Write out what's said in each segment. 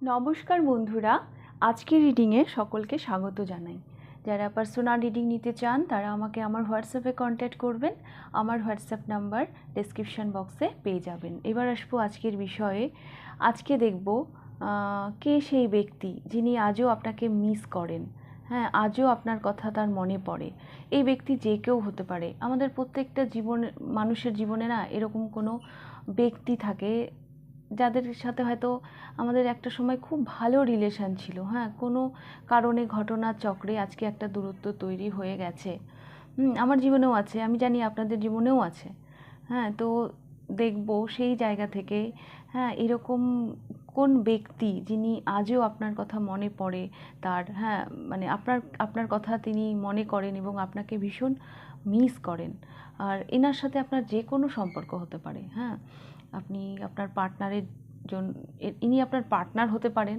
নমস্কার বন্ধুরা, আজকের রিডিংয়ে সকলকে স্বাগত জানাই। যারা পার্সোনাল রিডিং নিতে চান তারা আমাকে আমার হোয়াটসঅ্যাপে কন্ট্যাক্ট করবেন। আমার হোয়াটসঅ্যাপ নাম্বার ডেসক্রিপশন বক্সে পেয়ে যাবেন। এবার আসবো আজকের বিষয়ে। আজকে দেখব কে সেই ব্যক্তি যিনি আজও আপনাকে মিস করেন। হ্যাঁ, আজও আপনার কথা তার মনে পড়ে। এই ব্যক্তি যে কেউ হতে পারে। আমাদের প্রত্যেকটা মানুষের জীবনে না এরকম কোনো ব্যক্তি থাকে যাদের সাথে হয়তো আমাদের একটা সময় খুব ভালো রিলেশান ছিল। হ্যাঁ, কোনো কারণে ঘটনার চক্রে আজকে একটা দূরত্ব তৈরি হয়ে গেছে। আমার জীবনেও আছে, আমি জানি আপনাদের জীবনেও আছে। হ্যাঁ, তো দেখব সেই জায়গা থেকে, হ্যাঁ, এরকম কোন ব্যক্তি যিনি আজও আপনার কথা মনে পড়ে তার, হ্যাঁ, মানে আপনার কথা তিনি মনে করেন এবং আপনাকে ভীষণ মিস করেন। আর এনার সাথে আপনার যে কোনো সম্পর্ক হতে পারে। হ্যাঁ, আপনি আপনার পার্টনারের জন্য, ইনি আপনার পার্টনার হতে পারেন,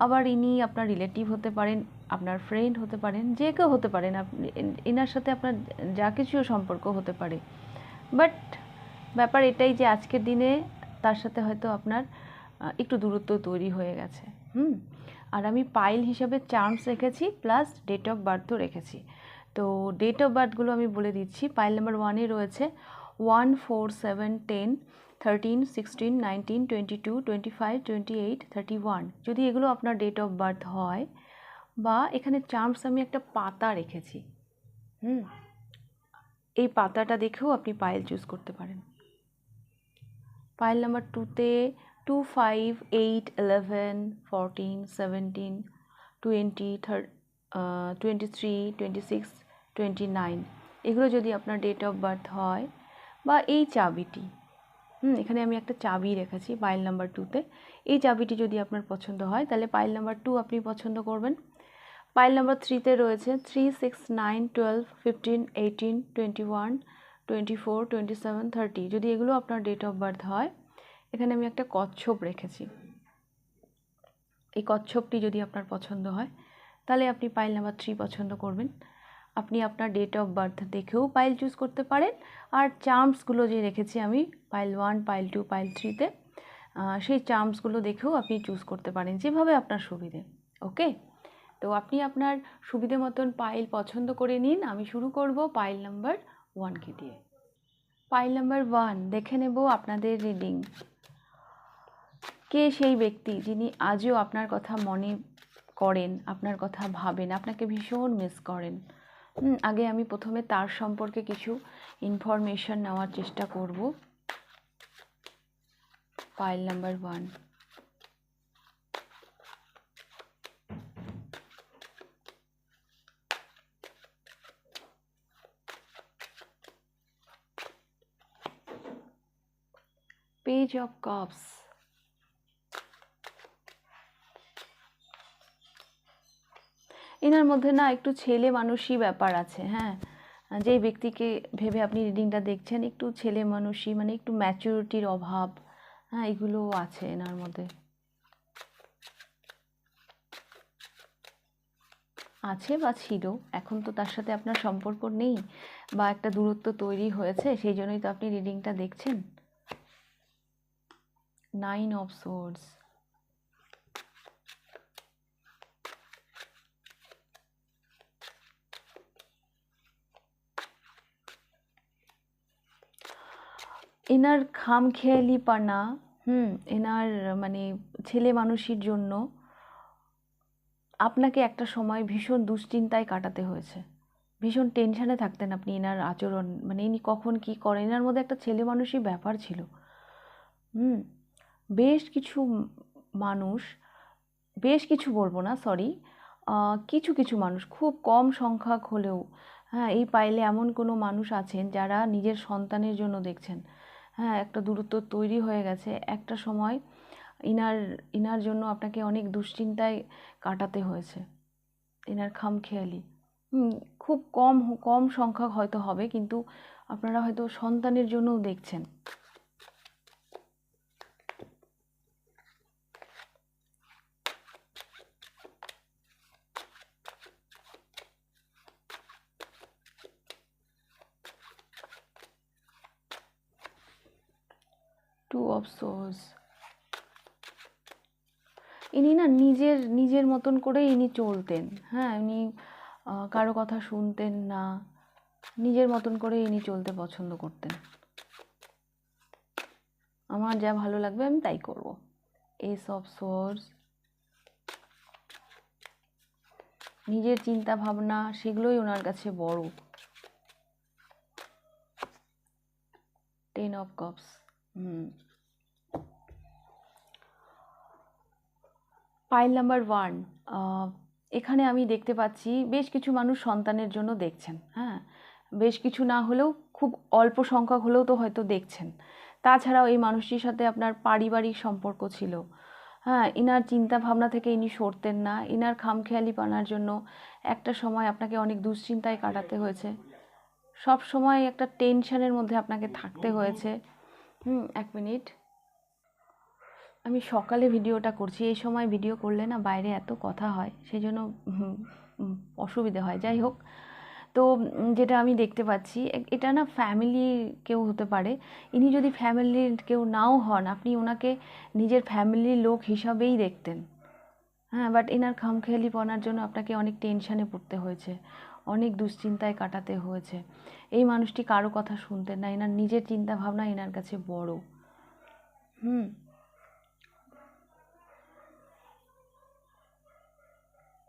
আবার ইনি আপনার রিলেটিভ হতে পারেন, আপনার ফ্রেন্ড হতে পারেন, যে কেউ হতে পারেন। আপনি এনার সাথে আপনার যা কিছু সম্পর্ক হতে পারে। বাট ব্যাপার এটাই যে আজকের দিনে তার সাথে হয়তো আপনার একটু দূরত্ব তৈরি হয়ে গেছে। আর আমি পাইল হিসাবে চার্মস রেখেছি, প্লাস ডেট অফ বার্থও রেখেছি। তো ডেট অফ বার্থগুলো আমি বলে দিচ্ছি। পাইল নাম্বার 1-এ রয়েছে 1, 4, 7, 10, 13, 16, 19, 22, 25, 28, 31। যদি এগুলো আপনার ডেট অফ বার্থ হয়, বা এখানে চার্মস আমি একটা পাতা রেখেছি, এই পাতাটা দেখেও আপনি পাইল চুজ করতে পারেন। পাইল নাম্বার 2-তে 2, 5, 8, 11, 14, 17, 20, 23, 26, 29, এগুলো যদি আপনার ডেট অফ বার্থ হয়, বা এই চাবিটি, এখানে আমি একটা চাবি রেখেছি পাইল নাম্বার 2-তে, এই চাবিটি যদি আপনার পছন্দ হয় তাহলে পাইল নাম্বার 2 আপনি পছন্দ করবেন। পাইল নাম্বার 3-তে রয়েছে 3, 6, 9, 12, 15, 18, 21, 24, 27, 30। যদি এগুলো আপনার ডেট অফ বার্থ হয়, এখানে আমি একটা কচ্ছপ রেখেছি। এই কচ্ছপটি যদি আপনার পছন্দ হয় তাহলে আপনি পাইল নাম্বার 3 পছন্দ করবেন। আপনি আপনার ডেট অফ বার্থ দেখেও পাইল চুজ করতে পারেন। আর চার্মসগুলো যে রেখেছি আমি পাইল 1, পাইল 2, পাইল 3-তে, সেই চার্মসগুলো দেখেও আপনি চুজ করতে পারেন, যেভাবে আপনার সুবিধে। ওকে, তো আপনি আপনার সুবিধে মতন পাইল পছন্দ করে নিন। আমি শুরু করব পাইল নাম্বার 1-কে দিয়ে। পাইল নাম্বার 1 দেখে নেব আপনাদের রিডিং। কে সেই ব্যক্তি যিনি আজও আপনার কথা মনে করেন, আপনার কথা ভাবেন, আপনাকে ভীষণ মিস করেন। আগে আমি প্রথমে তার সম্পর্কে কিছু ইনফরমেশন নেওয়ার চেষ্টা করব। Pile number 1, page of cups. এনার মধ্যে না একটু ছেলে মানুষই ব্যাপার আছে। হ্যাঁ, যেই ব্যক্তিকে ভেবে আপনি রিডিংটা দেখছেন, একটু ছেলে মানুষই, মানে একটু ম্যাচুরিটির অভাব, হ্যাঁ, এগুলো আছে এনার মধ্যে, আছে বা ছিল। এখন তো তার সাথে আপনার সম্পর্ক নেই, বা একটা দূরত্ব তৈরি হয়েছে, সেই জন্যই তো আপনি রিডিংটা দেখছেন। 9 অফ সোর্ডস, এনার খামখেয়ালিপনা, এনার মানে ছেলে মানুষের জন্য আপনাকে একটা সময় ভীষণ দুশ্চিন্তায় কাটাতে হয়েছে। ভীষণ টেনশানে থাকতেন আপনি এনার আচরণ, মানে ইনি কখন কি করেন, এনার মধ্যে একটা ছেলে মানুষই ব্যাপার ছিল। বেশ কিছু মানুষ, বেশ কিছু বলবো না, সরি, কিছু কিছু মানুষ, খুব কম সংখ্যক হলেও, হ্যাঁ, এই পাইলে এমন কোনো মানুষ আছেন যারা নিজের সন্তানের জন্য দেখছেন। হ্যাঁ, একটা দূরত্ব তৈরি হয়ে গেছে একটা সময়, ইনার ইনার জন্য আপনাকে অনেক দুশ্চিন্তায় কাটাতে হয়েছে। এনার খামখেয়ালি, খুব কম কম সংখ্যক হয়তো হবে, কিন্তু আপনারা হয়তো সন্তানের জন্যও দেখছেন। টু অফ সোর্স, ইনি না নিজের নিজের মতন করে ইনি চলতেন। হ্যাঁ, ইনি কারো কথা শুনতেন না, নিজের মতন করে ইনি চলতে পছন্দ করতেন। আমার যা ভালো লাগবে আমি তাই করব। এস অফ সোর্স, নিজের চিন্তা ভাবনা সেগুলোই ওনার কাছে বড়। Ten of cups. Pile number 1, এখানে আমি দেখতে পাচ্ছি বেশ কিছু মানুষ সন্তানের জন্য দেখছেন। হ্যাঁ, বেশ কিছু না হলেও খুব অল্প সংখ্যক হলেও তো হয়তো দেখছেন। তাছাড়াও এই মানুষটির সাথে আপনার পারিবারিক সম্পর্ক ছিল। হ্যাঁ, ইনার চিন্তা ভাবনা থেকে ইনি সরতেন না। ইনার খামখেয়ালিপনার জন্য একটা সময় আপনাকে অনেক দুশ্চিন্তায় কাটাতে হয়েছে, সব সময় একটা টেনশনের মধ্যে আপনাকে থাকতে হয়েছে। 1 মিনিট, আমি সকালে ভিডিওটা করছি, এই সময় ভিডিও করলে না বাইরে এত কথা হয়, সেই জন্য অসুবিধে হয়। যাই হোক, তো যেটা আমি দেখতে পাচ্ছি, এটা না ফ্যামিলি কেউ হতে পারে। ইনি যদি ফ্যামিলির কেউ নাও হন, আপনি ওনাকে নিজের ফ্যামিলির লোক হিসাবেই দেখতেন। হ্যাঁ, বাট এনার খামখেয়ালিপনার জন্য আপনাকে অনেক টেনশানে পড়তে হয়েছে, অনেক দুশ্চিন্তায় কাটাতে হয়েছে। এই মানুষটি কারো কথা শুনতেন না, এনার নিজের চিন্তা ভাবনা এনার কাছে বড়।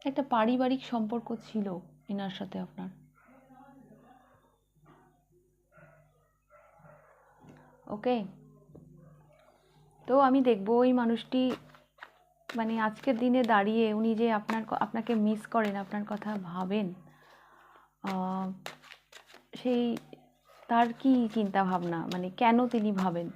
একটা পারিবারিক সম্পর্ক ছিল এনার সাথে আপনার। ওকে, তো আমি দেখব ওই মানুষটি মানে আজকের দিনে দাঁড়িয়ে উনি যে আপনাকে মিস করেন, আপনার কথা ভাবেন, সেই তার কি চিন্তা ভাবনা, মানে কেন তিনি ভাবেন।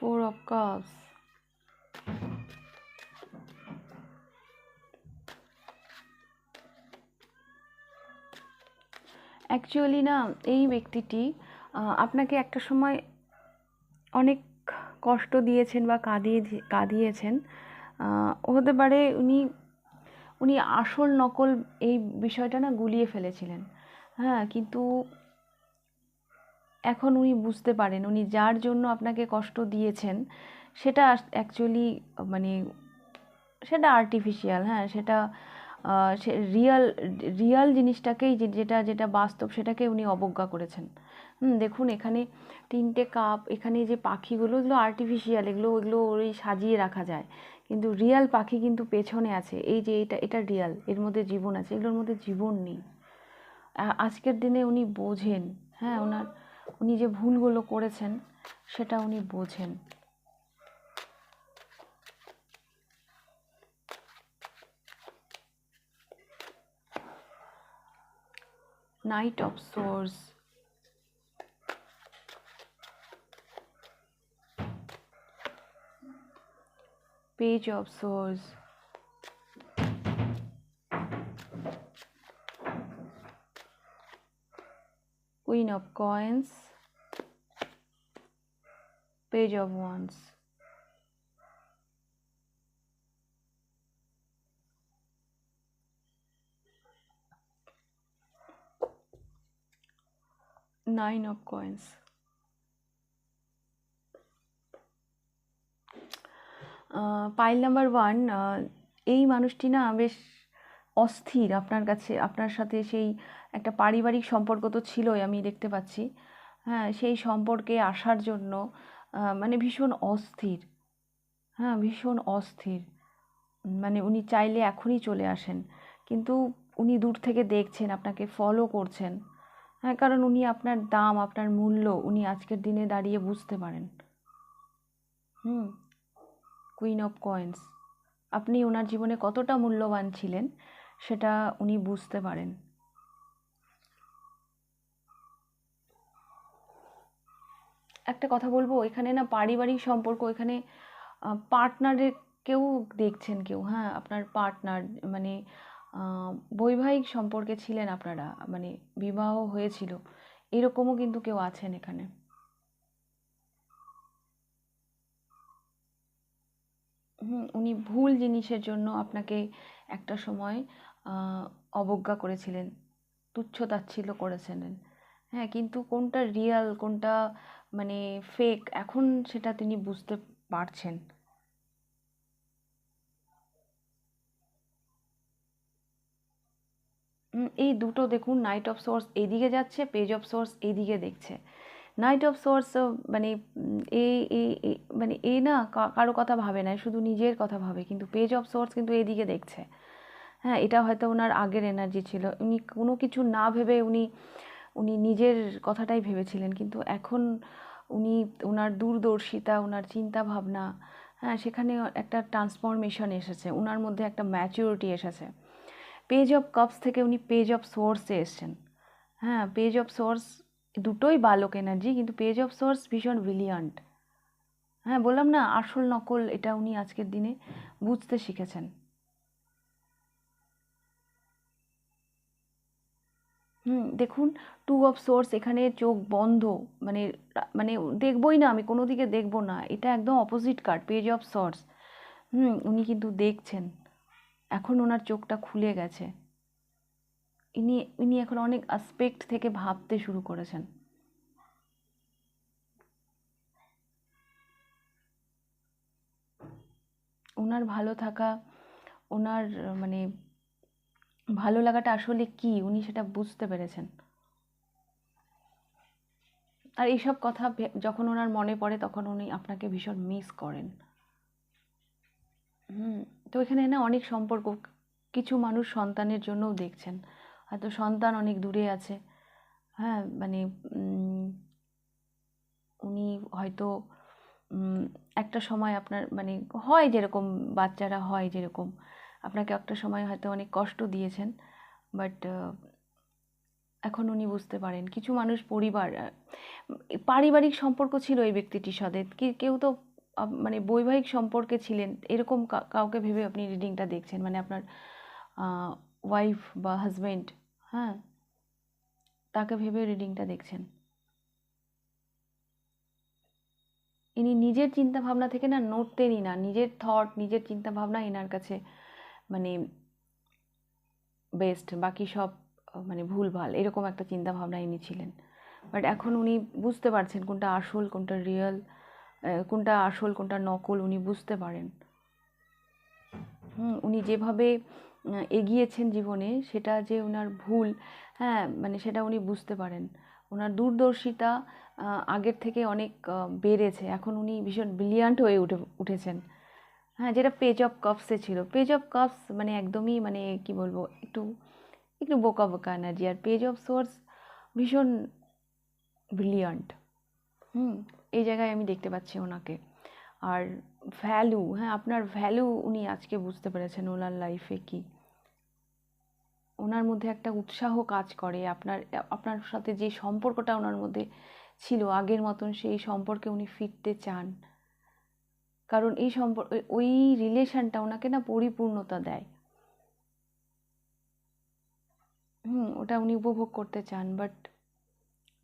Four of Cups, অ্যাকচুয়ালি না এই ব্যক্তিটি আপনাকে একটা সময় অনেক কষ্ট দিয়েছেন বা কাঁদিয়েছেন। হতে পারে উনি উনি আসল নকল এই বিষয়টা না গুলিয়ে ফেলেছিলেন। হ্যাঁ, কিন্তু এখন উনি বুঝতে পারেন উনি যার জন্য আপনাকে কষ্ট দিয়েছেন সেটা অ্যাকচুয়ালি মানে সেটা আর্টিফিশিয়াল। হ্যাঁ, সেটা সে রিয়াল রিয়াল জিনিসটাকেই, যেটা যেটা বাস্তব সেটাকে উনি অবজ্ঞা করেছেন। দেখুন এখানে 3টে কাপ, এখানে যে পাখিগুলো, এগুলো আর্টিফিশিয়াল, এগুলো ওই সাজিয়ে রাখা যায়, কিন্তু রিয়াল পাখি কিন্তু পেছনে আছে। এই যে এটা রিয়াল, এর মধ্যে জীবন আছে, এগুলোর মধ্যে জীবন নেই। আজকের দিনে উনি বোঝেন। হ্যাঁ, উনি যে ভুলগুলো করেছেন সেটা উনি বোঝেন। Knight of Swords, Page of Swords, Queen of Coins, Page of Wands, Nine of Coins. Pile number 1, এই মানুষটি না বেশ অস্থির আপনার কাছে, আপনার সাথে সেই একটা পারিবারিক সম্পর্ক তো ছিলই, আমি দেখতে পাচ্ছি। হ্যাঁ, সেই সম্পর্কে আসার জন্য মানে ভীষণ অস্থির। হ্যাঁ, ভীষণ অস্থির। মানে উনি চাইলে এখনই চলে আসেন, কিন্তু উনি দূর থেকে দেখছেন, আপনাকে ফলো করছেন। হ্যাঁ, কারণ উনি আপনার দাম, আপনার মূল্য উনি আজকের দিনে দাঁড়িয়ে বুঝতে পারেন। কুইন অফ কয়েন্স, আপনি ওনার জীবনে কতটা মূল্যবান ছিলেন সেটা উনি বুঝতে পারেন। একটা কথা বলবো, এখানে না পারিবারিক সম্পর্ক, এখানে পার্টনারের কেউ দেখছেন কেউ। হ্যাঁ, আপনার পার্টনার মানে বৈবাহিক সম্পর্কে ছিলেন আপনারা, মানে বিবাহ হয়েছিল, এরকমও কিন্তু কেউ আছেন এখানে। উনি ভুল জিনিসের জন্য আপনাকে একটা সময় অবজ্ঞা করেছিলেন, তুচ্ছ-তাচ্ছিল্য করেছিলেন। হ্যাঁ, কিন্তু কোনটা রিয়াল, কোনটা মানে ফেক, এখন সেটা তিনি বুঝতে পারছেন। এই দুটো দেখুন, নাইট অফ সোর্স এইদিকে যাচ্ছে, পেজ অফ সোর্স এইদিকে দেখছে। নাইট অফ সোর্স মানে এ এ এ- মানে এ না কারো কথা ভাবে না, শুধু নিজের কথা ভাবে, কিন্তু পেজ অফ সোর্স কিন্তু এইদিকে দেখছে। হ্যাঁ, এটা হয়তো ওনার আগের এনার্জি ছিল, উনি কোনো কিছু না ভেবে উনি উনি নিজের কথাটাই ভেবেছিলেন, কিন্তু এখন উনি ওনার দূরদর্শিতা, ওনার চিন্তা ভাবনা, হ্যাঁ, সেখানে একটা ট্রান্সফরমেশন এসেছে, ওনার মধ্যে একটা ম্যাচিউরিটি এসেছে। পেজ অফ কাপস থেকে উনি পেজ অফ সোর্সে এসছেন। হ্যাঁ, পেজ অফ সোর্স দুটোই বালক এনার্জি, কিন্তু পেজ অফ সোর্স ভীষণ ব্রিলিয়ান্ট। হ্যাঁ, বললাম না, আসল নকল এটা উনি আজকের দিনে বুঝতে শিখেছেন। দেখুন, টু অফ সোর্স এখানে চোখ বন্ধ, মানে মানে দেখবই না, আমি কোনো দিকে দেখবো না, এটা একদম opposite card, page of source. উনি কিন্তু দেখছেন, এখন ওনার চোখটা খুলে গেছে। ইনি ইনি এখন অনেক আসপেক্ট থেকে ভাবতে শুরু করেছেন। ওনার ভালো থাকা, ওনার মানে ভালো লাগাটা আসলে কি, উনি সেটা বুঝতে পেরেছেন। আর এইসব কথা যখন ওনার মনে পড়ে তখন উনি আপনাকে ভীষণ মিস করেন। হুম তো এখানে না অনেক সম্পর্ক, কিছু মানুষ সন্তানের জন্যও দেখছেন, হয়তো সন্তান অনেক দূরে আছে। হ্যাঁ, মানে উনি হয়তো একটা সময় আপনার মানে হয় যেরকম, বাচ্চারা হয় যেরকম, আপনাকে একটা সময় হয়তো অনেক কষ্ট দিয়েছেন, বাট এখন উনি বুঝতে পারেন কিছু মানুষ পরিবার পারিবারিক সম্পর্ক ছিল এই ব্যক্তিটির সাথে, কেউ তো মানে বৈবাহিক সম্পর্কে ছিলেন, এরকম কাউকে ভেবে আপনি রিডিংটা দেখছেন, মানে আপনার ওয়াইফ বা হাজবেন্ড, হ্যাঁ, তাকে ভেবে রিডিংটা দেখছেন। ইনি নিজের চিন্তা ভাবনা থেকে না নড়তেনই না, নিজের থট, নিজের চিন্তা ভাবনা এনার কাছে মানে বেস্ট, বাকি সব মানে ভুলভাল, এরকম একটা চিন্তা ভাবনা ইনি ছিলেন। বাট এখন উনি বুঝতে পারছেন কোনটা আসল, কোনটা রিয়েল, কোনটা আসল, কোনটা নকল, উনি বুঝতে পারেন। উনি যেভাবে এগিয়েছেন জীবনে, সেটা যে ওনার ভুল, হ্যাঁ, মানে সেটা উনি বুঝতে পারেন। ওনার দূরদর্শিতা আগের থেকে অনেক বেড়েছে, এখন উনি ভীষণ ব্রিলিয়ান্ট হয়ে উঠেছেন। হ্যাঁ, যেটা পেজ অফ কাপসে ছিল, পেজ অফ কাপস মানে একদমই মানে কি বলবো, একটু একটু বোকা বোকা এনার্জি, আর পেজ অফ সোর্স ভীষণ ব্রিলিয়ান্ট। এই জায়গায় আমি দেখতে পাচ্ছি ওনাকে। আর ভ্যালু, হ্যাঁ, আপনার ভ্যালু উনি আজকে বুঝতে পেরেছেন ওনার লাইফে কি। ওনার মধ্যে একটা উৎসাহ কাজ করে, আপনার আপনার সাথে যে সম্পর্কটা ওনার মধ্যে ছিল আগের মতন, সেই সম্পর্কে উনি ফিরতে চান, কারণ এই সম্পর্ক, ওই রিলেশনটা ওনাকে না পরিপূর্ণতা দেয়। ওটা উনি উপভোগ করতে চান, বাট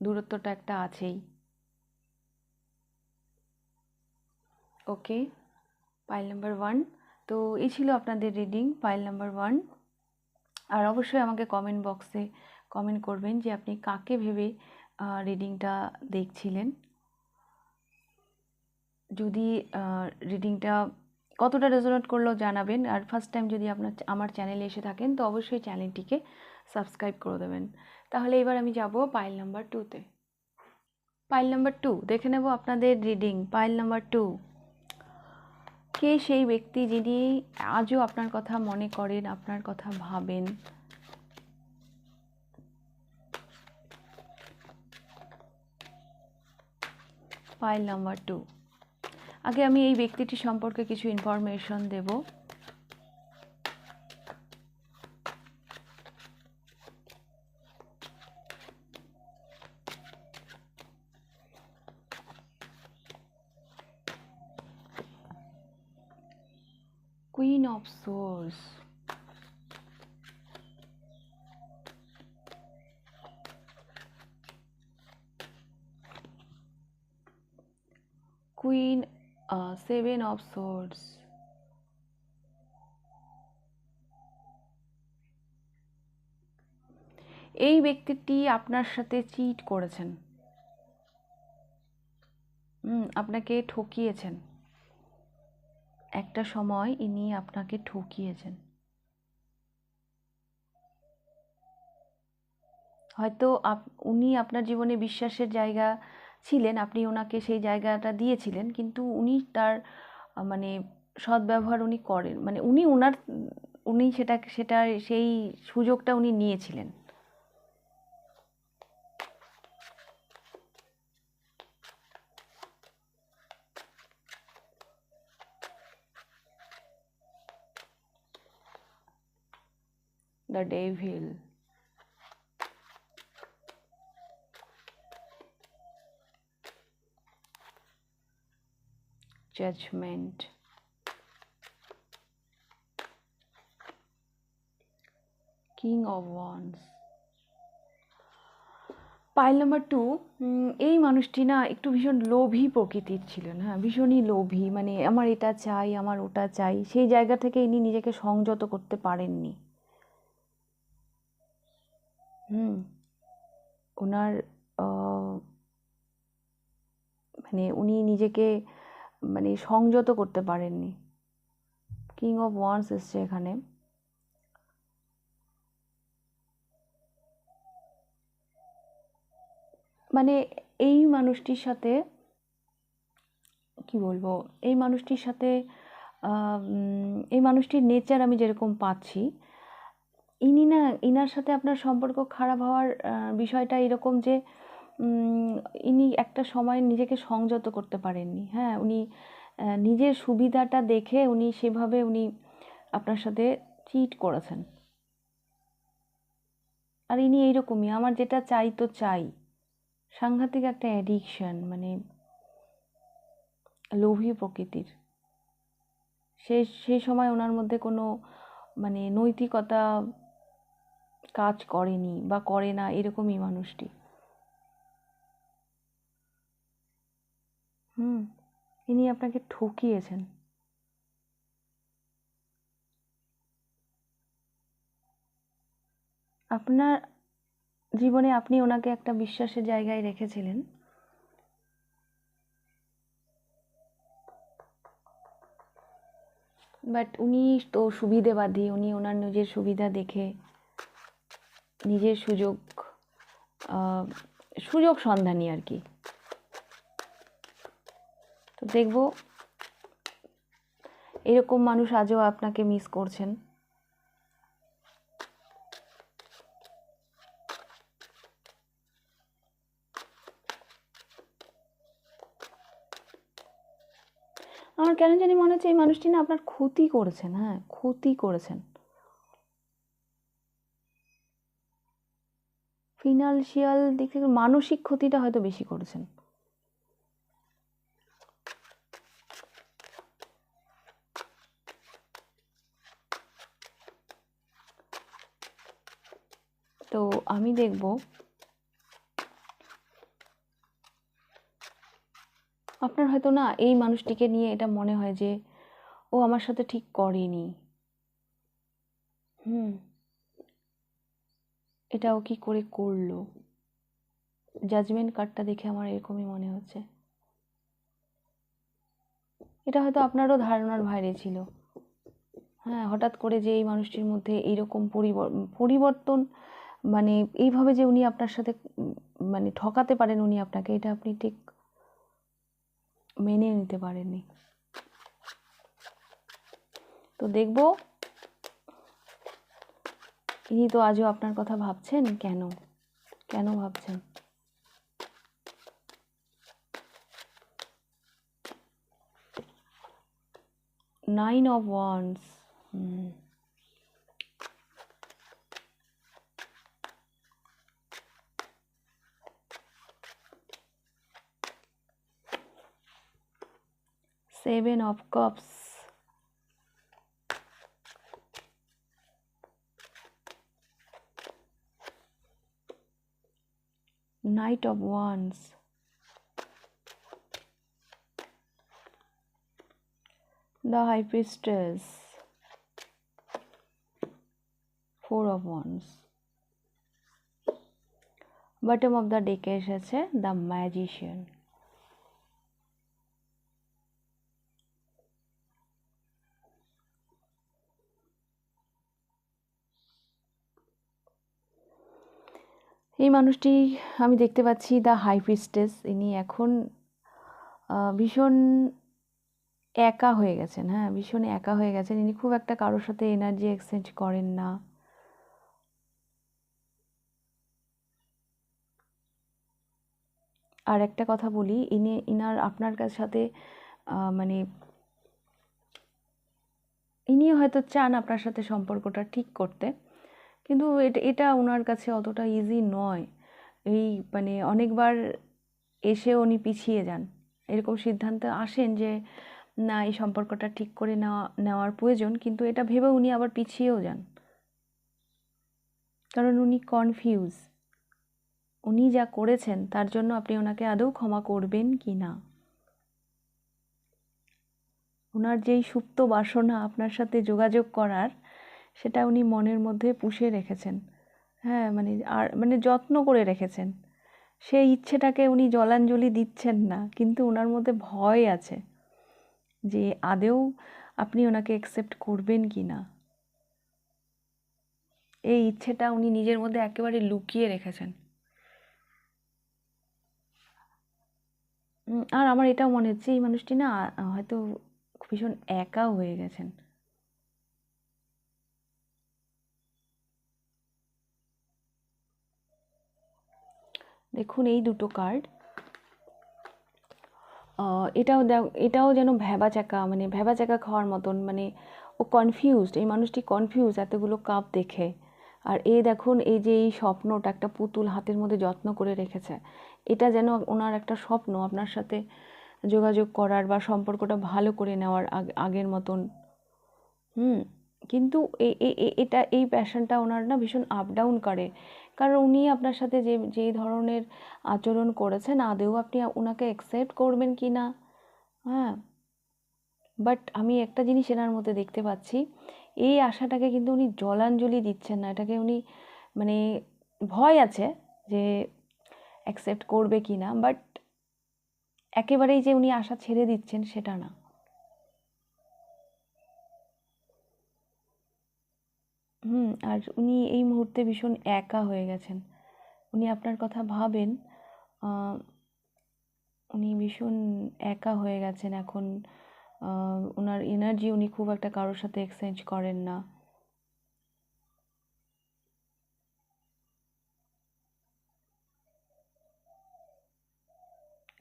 দূরত্বটা একটা আছেই। ওকে, পাইল নাম্বার 1। তো এই ছিল আপনাদের রিডিং, পাইল নাম্বার 1। আর অবশ্যই আমাকে কমেন্ট বক্সে কমেন্ট করবেন যে আপনি কাকে ভেবে রিডিংটা দেখছিলেন। যদি রিডিংটা কতটা রেজোনেট করলো জানাবেন, আর ফার্স্ট টাইম যদি আমার চ্যানেলে এসে থাকেন তো অবশ্যই চ্যানেলটিকে সাবস্ক্রাইব করে দেবেন। তাহলে এবার আমি যাব পাইল নাম্বার 2তে। পাইল নাম্বার 2 দেখে নেব আপনাদের রিডিং। পাইল নাম্বার 2, কে সেই ব্যক্তি যিনি আজও আপনার কথা মনে করেন, আপনার কথা ভাবেন। পাইল নাম্বার 2, আগে আমি এই ব্যক্তিটি সম্পর্কে কিছু ইনফরমেশন দেব। Queen of swords, queen, 7 of swords, এই ব্যক্তিটি আপনার সাথে চিট করেছেন, আপনাকে ঠকিয়েছেন। একটা সময় ইনি আপনাকে ঠকিয়েছেন। হয়তো উনি আপনার জীবনে বিশ্বাসের জায়গা ছিলেন, আপনি ওনাকে সেই জায়গাটা দিয়েছিলেন, কিন্তু উনি তার মানে সদ্ব্যবহার উনি করেন, মানে উনি সেটা সেই সুযোগটা উনি নিয়েছিলেন। The devil, judgement, king of wands. Pile number 2, এই মানুষটি না একটু ভীষণ লোভী প্রকৃতির ছিলেন। হ্যাঁ, ভীষণই লোভী, মানে আমার এটা চাই, আমার ওটা চাই, সেই জায়গা থেকে ইনি নিজেকে সংযত করতে পারেননি। ওনার মানে উনি নিজেকে মানে সংযত করতে পারেননি। কিং অফ ওয়ান্ডস এসছে এখানে। মানে এই মানুষটির সাথে কি বলবো, এই মানুষটির সাথে এই মানুষটির নেচার আমি যেরকম পাচ্ছি, ইনার সাথে আপনার সম্পর্ক খারাপ হওয়ার বিষয়টা এরকম যে ইনি একটা সময় নিজেকে সংযত করতে পারেননি। হ্যাঁ, উনি নিজের সুবিধাটা দেখে উনি সেভাবে আপনার সাথে চিট করেছেন। আর ইনি এইরকমই, আমার যেটা চাই তো চাই, সাংঘাতিক একটা অ্যাডিকশন, মানে লোভী প্রকৃতির। সেই সময় ওনার মধ্যে কোনো মানে নৈতিকতা কাজ করেনি বা করে না, এরকমই মানুষটি। ইনি আপনাকে ঠকিয়েছেন। আপনার জীবনে আপনি ওনাকে একটা বিশ্বাসের জায়গায় রেখেছিলেন, বাট উনি তো সুবিধেবাদী, উনি ওনার নিজের সুবিধা দেখে নিজের সুযোগ সন্ধানী আর কি। তো দেখবো এরকম মানুষ আজও আপনাকে মিস করছেন। আমার কেন জানি মনে হচ্ছে এই মানুষটি না আপনার ক্ষতি করেছেন। হ্যাঁ, ক্ষতি করেছেন, ফিনান্সিয়াল দিক থেকে মানসিক ক্ষতিটা হয়তো বেশি করেছেন। তো আমি দেখব আপনার হয়তো না এই মানুষটিকে নিয়ে এটা মনে হয় যে ও আমার সাথে ঠিক করেনি, এটা ও কি করে করলো। জাজমেন্ট কার্ডটা দেখে আমার এরকমই মনে হচ্ছে। এটা হয়তো আপনারও ধারণার বাইরে ছিল। হ্যাঁ, হঠাৎ করে যে এই মানুষটির মধ্যে এইরকম পরিবর্তন, মানে এইভাবে যে উনি আপনার সাথে মানে ঠকাতে পারেন উনি আপনাকে, এটা আপনি ঠিক মেনে নিতে পারেননি। তো দেখব ইনি তো আজও আপনার কথা ভাবছেন, কেন কেন ভাবছেন। Nine of wands, seven of cups, Knight of Wands, the High Priestess, Four of Wands, bottom of the ডেকে এসেছে দ্য ম্যাজিশিয়ান। এই মানুষটি আমি দেখতে পাচ্ছি দ্য হাই প্রিস্টেস। ইনি এখন ভীষণ একা হয়ে গেছেন, হ্যাঁ ভীষণ একা হয়ে গেছেন। ইনি খুব একটা কারোর সাথে এনার্জি এক্সচেঞ্জ করেন না। আর একটা কথা বলি, ইনার আপনার সাথে মানে ইনি হয়তো চান আপনার সাথে সম্পর্কটা ঠিক করতে, কিন্তু এটা ওনার কাছে অতটা ইজি নয়। এই মানে অনেকবার এসে উনি পিছিয়ে যান, এরকম সিদ্ধান্তে আসেন যে না এই সম্পর্কটা ঠিক করে নেওয়ার প্রয়োজন, কিন্তু এটা ভেবে উনি আবার পিছিয়েও যান, কারণ উনি কনফিউজ। উনি যা করেছেন তার জন্য আপনি ওনাকে আদৌ ক্ষমা করবেন কি না। ওনার যেই সুপ্ত বাসনা আপনার সাথে যোগাযোগ করার, সেটা উনি মনের মধ্যে পুষে রেখেছেন, হ্যাঁ মানে যত্ন করে রেখেছেন। সেই ইচ্ছেটাকে উনি জলাঞ্জলি দিচ্ছেন না, কিন্তু ওনার মধ্যে ভয় আছে যে আদৌ আপনি ওনাকে অ্যাকসেপ্ট করবেন কি না। এই ইচ্ছেটা উনি নিজের মধ্যে একেবারে লুকিয়ে রেখেছেন। আর আমার এটাও মনে হচ্ছে এই মানুষটি না হয়তো ভীষণ একা হয়ে গেছেন। দেখুন এই দুটো কার্ড, এটাও যেন ভ্যাবাচ্যাকা খাওয়ার মতন, মানে ও কনফিউজড, এই মানুষটি কনফিউজ এতগুলো কাপ দেখে। আর দেখুন এই যে এই স্বপ্নটা, একটা পুতুল হাতের মধ্যে যত্ন করে রেখেছে, এটা যেন ওনার একটা স্বপ্ন আপনার সাথে যোগাযোগ করার বা সম্পর্কটা ভালো করে নেওয়ার আগের মতন। কিন্তু এই প্যাশনটা ওনার না ভীষণ আপ ডাউন করে, কারণ উনি আপনার সাথে যেই ধরনের আচরণ করেছেন আদৌ আপনি ওনাকে অ্যাকসেপ্ট করবেন কি না। হ্যাঁ, বাট আমি একটা জিনিস এনার মধ্যে দেখতে পাচ্ছি, এই আশাটাকে কিন্তু উনি জলাঞ্জলি দিচ্ছেন না, এটাকে উনি মানে ভয় আছে যে অ্যাকসেপ্ট করবে কি না, বাট একেবারেই যে উনি আশা ছেড়ে দিচ্ছেন সেটা না। আর উনি এই মুহূর্তে ভীষণ একা হয়ে গেছেন। উনি আপনার কথা ভাবেন, উনি ভীষণ একা হয়ে গেছেন এখন। ওনার এনার্জি উনি খুব একটা কারোর সাথে এক্সচেঞ্জ করেন না।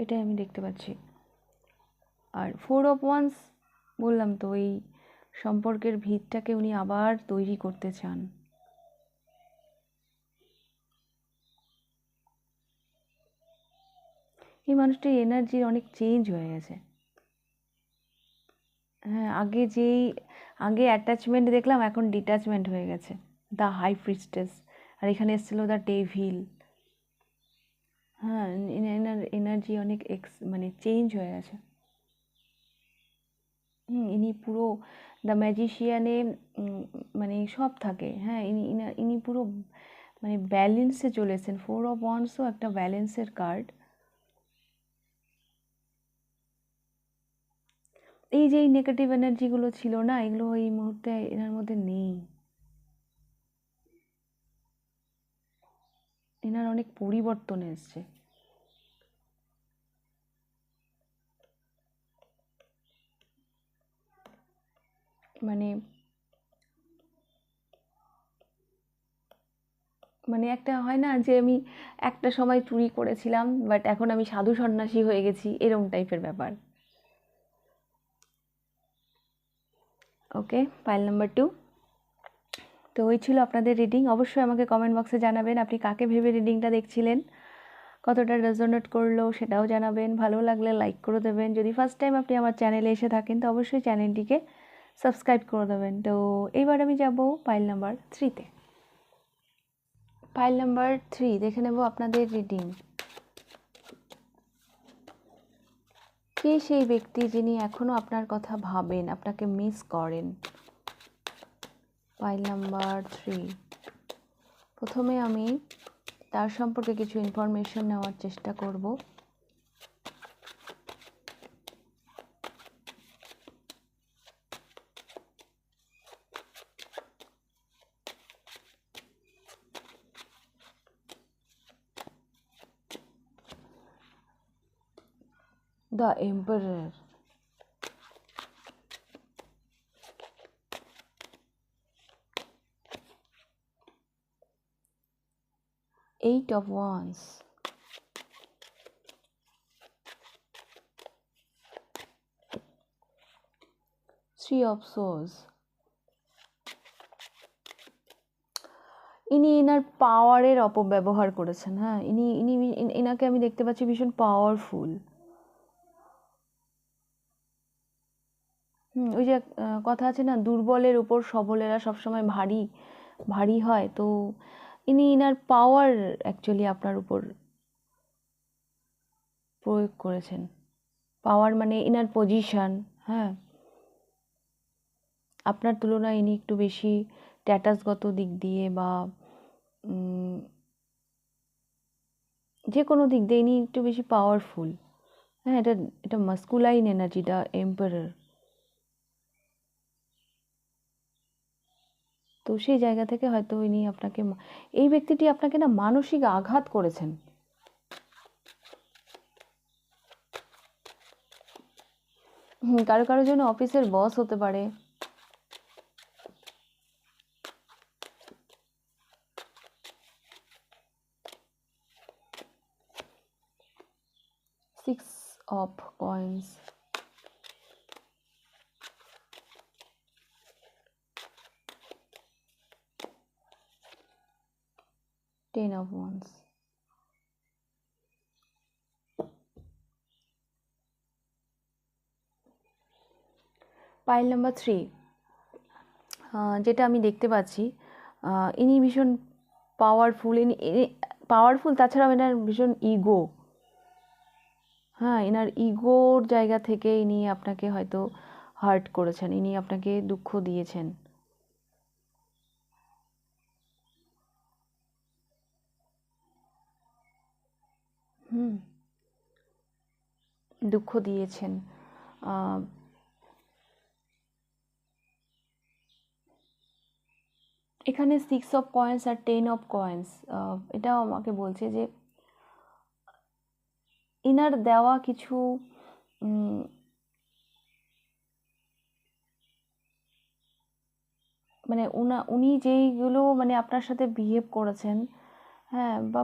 এটাই আমি দেখতে পাচ্ছি। আর 4 অফ ওয়ান্স, বললাম তো এই সম্পর্কের ভিতটাকে উনি আবার তৈরি করতে চান। এই মানুষটির এনার্জি অনেক চেঞ্জ হয়ে গেছে। হ্যাঁ, আগে অ্যাটাচমেন্ট দেখলাম, এখন ডিট্যাচমেন্ট হয়ে গেছে, দ্য হাই প্রিস্টেস। আর এখানে এসেছিল দ্য ডেভিল। হ্যাঁ, এনার্জি অনেক মানে চেঞ্জ হয়ে গেছে। ইনি পুরো দ্য ম্যাজিশিয়ানে মানে সব থাকে। হ্যাঁ, ইনি পুরো মানে ব্যালেন্সে চলেছেন। 4 অফ ওয়ান্সও একটা ব্যালেন্সের কার্ড। এই যে এই নেগেটিভ এনার্জিগুলো ছিল না, এগুলো এই মুহূর্তে এনার মধ্যে নেই। এনার অনেক পরিবর্তন এসছে। মানে মানে একটা হয় না যে আমি একটা সময় চুরি করেছিলাম, বাট এখন আমি সাধু সন্ন্যাসী হয়ে গেছি, এরকম টাইপের ব্যাপার। ওকে, পাইল নাম্বার 2। তো ওই ছিল আপনাদের রিডিং। অবশ্যই আমাকে কমেন্ট বক্সে জানাবেন আপনি কাকে ভেবে রিডিংটা দেখছিলেন, কতটা রেজোনেট করলো সেটাও জানাবেন। ভালো লাগলে লাইক করে দেবেন। যদি ফার্স্ট টাইম আপনি আমার চ্যানেলে এসে থাকেন তো অবশ্যই চ্যানেলটিকে সাবস্ক্রাইব করে দেবেন। তো এইবার আমি যাব পাইল নাম্বার 3-তে। পাইল নাম্বার 3 দেখে নেব আপনাদের রিডিং। কে সেই ব্যক্তি যিনি এখনও আপনার কথা ভাবেন, আপনাকে মিস করেন? Pile number 3। প্রথমে আমি তার সম্পর্কে কিছু ইনফরমেশন নেওয়ার চেষ্টা করব। The emperor, Eight of Wands, Three of Swords। ইনি এনার পাওয়ারের অপব্যবহার করেছেন। হ্যাঁ, এনাকে আমি দেখতে পাচ্ছি ভীষণ পাওয়ারফুল। ওই যে কথা আছে না, দুর্বলের উপর সবলেরা সবসময় ভারী ভারী হয়। তো ইনার পাওয়ার অ্যাকচুয়ালি আপনার উপর প্রয়োগ করেছেন। পাওয়ার মানে ইনার পজিশন। হ্যাঁ, আপনার তুলনায় ইনি একটু বেশি স্ট্যাটাসগত দিক দিয়ে বা যে কোনো দিক দিয়ে ইনি একটু বেশি পাওয়ারফুল। হ্যাঁ, এটা মাস্কুলাইন এনার্জি, দ্য এম্পারার। তো সেই জায়গা থেকে হয়তো ইনি আপনাকে, এই ব্যক্তিটি আপনাকে না মানসিক আঘাত করেছেন। কারো কারো জন্য অফিসের বস হতে পারে। Six of Coins, Ten of Wands। Pile number 3, যেটা আমি দেখতে পাচ্ছি, ইনি ভীষণ পাওয়ারফুল। ইনি পাওয়ারফুল, তাছাড়াও এনার ভীষণ ইগো। হ্যাঁ, এনার ইগোর জায়গা থেকে ইনি আপনাকে হয়তো হার্ট করেছেন, ইনি আপনাকে দুঃখ দিয়েছেন। দুঃখ দিয়েছেন। এখানে 6 অফ কয়েন্স আর 10 অফ কয়েন্স, এটাও আমাকে বলছে যে ইনার দেওয়া কিছু মানে উনি যেইগুলো মানে আপনার সাথে বিহেভ করেছেন, হ্যাঁ, বা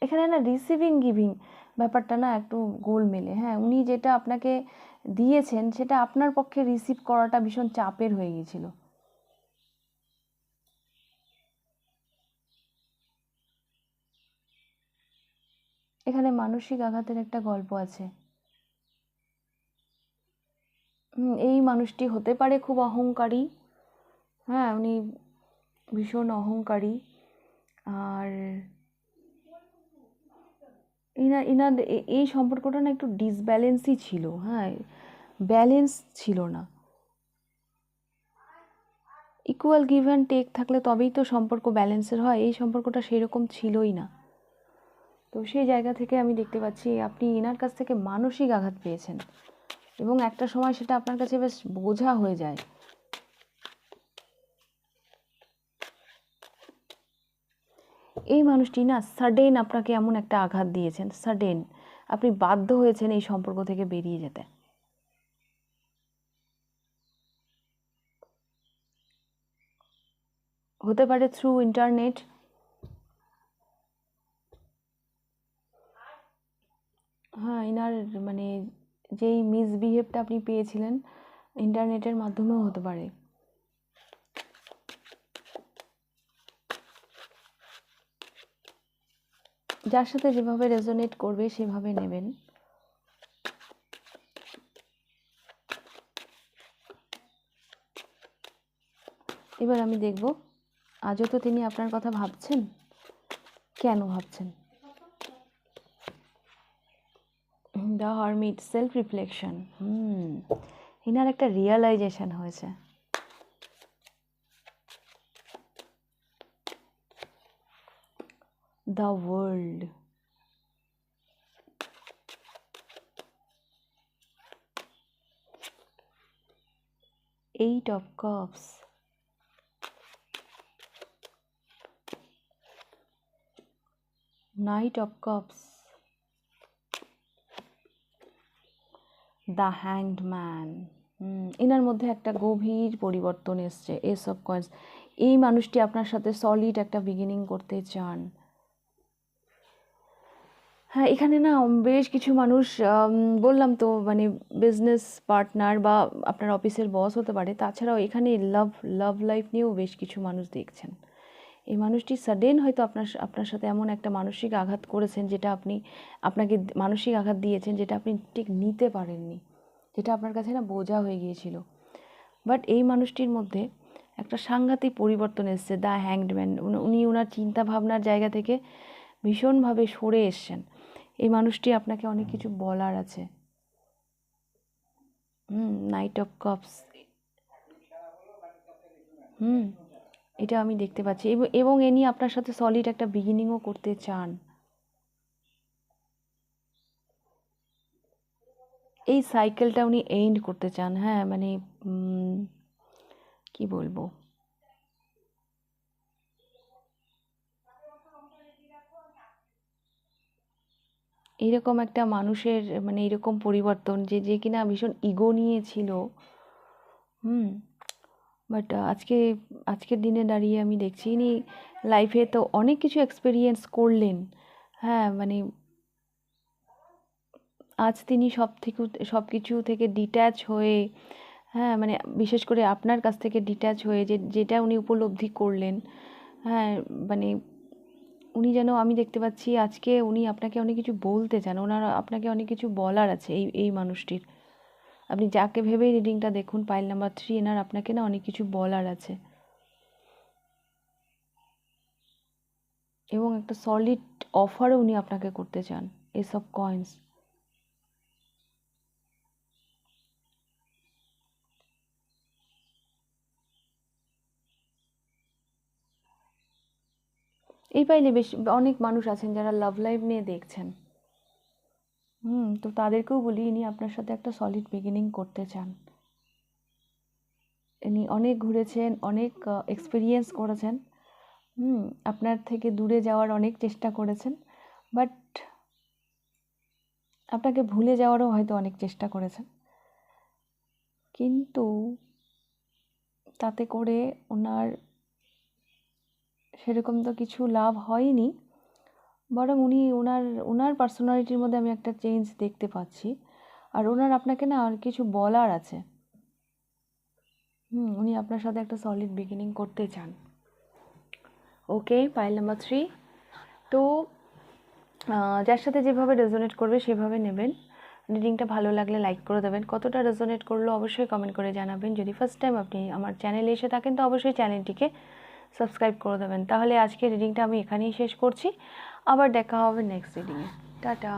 এখানে না রিসিভিং গিভিং ব্যাপারটা না একটু গোলমেলে। হ্যাঁ, উনি যেটা আপনাকে দিয়েছেন সেটা আপনার পক্ষে রিসিভ করাটা ভীষণ চাপের হয়ে গিয়েছিল। এখানে মানসিক আঘাতের একটা গল্প আছে। এই মানুষটি হতে পারে খুব অহংকারী। হ্যাঁ, উনি ভীষণ অহংকারী। আর ইনার এই সম্পর্কটা না একটু ডিসব্যালেন্সই ছিল। হ্যাঁ, ব্যালেন্স ছিল না। ইকুয়াল গিভ অ্যান্ড টেক থাকলে তবেই তো সম্পর্ক ব্যালেন্সের হয়। এই সম্পর্কটা সেরকম ছিলই না। তো সেই জায়গা থেকে আমি দেখতে পাচ্ছি আপনি এনার কাছ থেকে মানসিক আঘাত পেয়েছেন, এবং একটা সময় সেটা আপনার কাছে বেশ বোঝা হয়ে যায়। এই মানুষটি না সাডেন আপনাকে এমন একটা আঘাত দিয়েছেন, সাডেন আপনি বাধ্য হয়েছেন এই সম্পর্ক থেকে বেরিয়ে যেতে। হতে পারে থ্রু ইন্টারনেট। হ্যাঁ, এনার মানে যেই মিসবিহেভটা আপনি পেয়েছিলেন ইন্টারনেটের মাধ্যমেও হতে পারে। যার সাথে যেভাবে রেজোনেট করবে সেভাবে নেবেন। এবার আমি দেখব আজও তো তিনি আপনার কথা ভাবছেন, কেন ভাবছেন। The hermit, self reflection. এনার একটা রিয়েলাইজেশন হয়েছে। The world, eight of cups, night of cups, the hanged man. এনার মধ্যে একটা গভীর পরিবর্তন এসছে। এস অফ কয়েন্স, এই মানুষটি আপনার সাথে সলিড একটা বিগিনিং করতে চান। হ্যাঁ, এখানে না বেশ কিছু মানুষ, বললাম তো মানে বিজনেস পার্টনার বা আপনার অফিসের বস হতে পারে। তাছাড়াও এখানে লাভ লাইফ নিয়েও বেশ কিছু মানুষ দেখছেন। এই মানুষটি সাডেন হয়তো আপনার সাথে এমন একটা মানসিক আঘাত করেছেন, যেটা আপনাকে মানসিক আঘাত দিয়েছেন, যেটা আপনি ঠিক নিতে পারেননি, যেটা আপনার কাছে না বোঝা হয়ে গিয়েছিল। বাট এই মানুষটির মধ্যে একটা সাংঘাতিক পরিবর্তন এসছে। দ্য হ্যাংড ম্যান, উনি ওনার চিন্তা ভাবনার জায়গা থেকে ভীষণভাবে সরে এসছেন। এই মানুষটি আপনাকে অনেক কিছু বলার আছে। নাইট অফ কাপস, এটা আমি দেখতে পাচ্ছি। এবং এ নিয়ে আপনার সাথে সলিড একটা বিগিনিংও করতে চান। এই সাইকেলটা উনি এন্ড করতে চান। হ্যাঁ, মানে কি বলবো, এইরকম একটা মানুষের মানে এরকম পরিবর্তন, যে কিনা ভীষণ ইগো নিয়েছিল। বাট আজকের দিনে দাঁড়িয়ে আমি দেখছি ইনি লাইফে তো অনেক কিছু এক্সপেরিয়েন্স করলেন। হ্যাঁ, মানে আজ তিনি সব কিছু থেকে ডিট্যাচ হয়ে, হ্যাঁ মানে বিশেষ করে আপনার কাছ থেকে ডিট্যাচ হয়ে, যেটা উনি উপলব্ধি করলেন। হ্যাঁ, মানে উনি যেন, আমি দেখতে পাচ্ছি আজকে উনি আপনাকে অনেক কিছু বলতে চান, ওনার আপনাকে অনেক কিছু বলার আছে এই মানুষটির। আপনি যাকে ভেবেই রিডিংটা দেখুন, পাইল নাম্বার 3, এনার আপনাকে না অনেক কিছু বলার আছে এবং একটা সলিড অফারও উনি আপনাকে করতে চান। এসব কয়েন্স, এই পাইলে বেশ অনেক মানুষ আছেন যারা লাভ লাইফ নিয়ে দেখছেন। তো তাদেরকেও বলি, ইনি আপনার সাথে একটা সলিড বিগিনিং করতে চান। ইনি অনেক ঘুরেছেন, অনেক এক্সপিরিয়েন্স করেছেন। আপনার থেকে দূরে যাওয়ার অনেক চেষ্টা করেছেন, বাট আপনাকে ভুলে যাওয়ারও হয়তো অনেক চেষ্টা করেছেন, কিন্তু তাতে করে ওনার সেরকম তো কিছু লাভ হয়নি। বরং উনি ওনার পার্সোনালিটির মধ্যে আমি একটা চেঞ্জ দেখতে পাচ্ছি। আর ওনার আপনাকে না আর কিছু বলার আছে। উনি আপনার সাথে একটা সলিড বিগিনিং করতে চান। ওকে, পাইল নাম্বার 3। তো যার সাথে যেভাবে রেজোনেট করবে সেভাবে নেবেন। রিডিংটা ভালো লাগলে লাইক করে দেবেন। কতটা রেজোনেট করলো অবশ্যই কমেন্ট করে জানাবেন। যদি ফার্স্ট টাইম আপনি আমার চ্যানেলে এসে থাকেন তো অবশ্যই চ্যানেলটিকে সাবস্ক্রাইব করে দেবেন। তাহলে আজকে রিডিংটা আমি এখানেই শেষ করছি। আবার দেখা হবে নেক্সট রিডিংয়ে। টাটা।